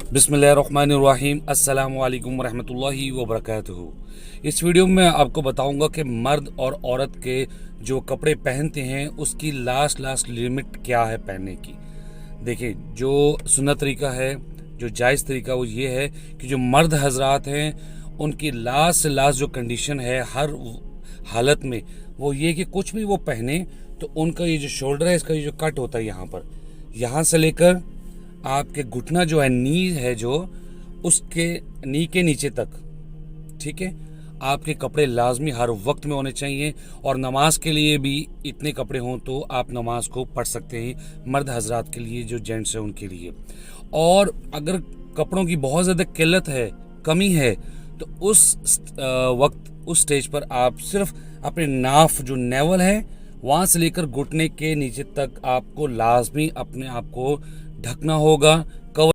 बिस्मिल्लाहिर्रहमानिर्रहीम अस्सलामु अलैकुम वरहमतुल्लाहि वबरकातुहू। इस वीडियो में आपको बताऊंगा कि मर्द और औरत के जो कपड़े पहनते हैं उसकी लास्ट लिमिट क्या है पहनने की। देखिए, जो सुन्नत तरीका है, जो जायज़ तरीका वो ये है कि जो मर्द हजरात हैं उनकी लास्ट से लास्ट जो कंडीशन है हर हालत में वो ये कि कुछ भी वो पहने तो उनका ये जो शोल्डर है, इसका ये जो कट होता है यहाँ से लेकर आपके घुटना जो है, नी है जो, उसके नी के नीचे तक, ठीक है, आपके कपड़े लाजमी हर वक्त में होने चाहिए। और नमाज के लिए भी इतने कपड़े हों तो आप नमाज को पढ़ सकते हैं, मर्द हजरात के लिए, जो जेंट्स हैं उनके लिए। और अगर कपड़ों की बहुत ज़्यादा किल्लत है, कमी है, तो उस वक्त उस स्टेज पर आप सिर्फ अपने नाफ जो नेवल है वहाँ से लेकर घुटने के नीचे तक आपको लाजमी अपने आप को ढकना होगा,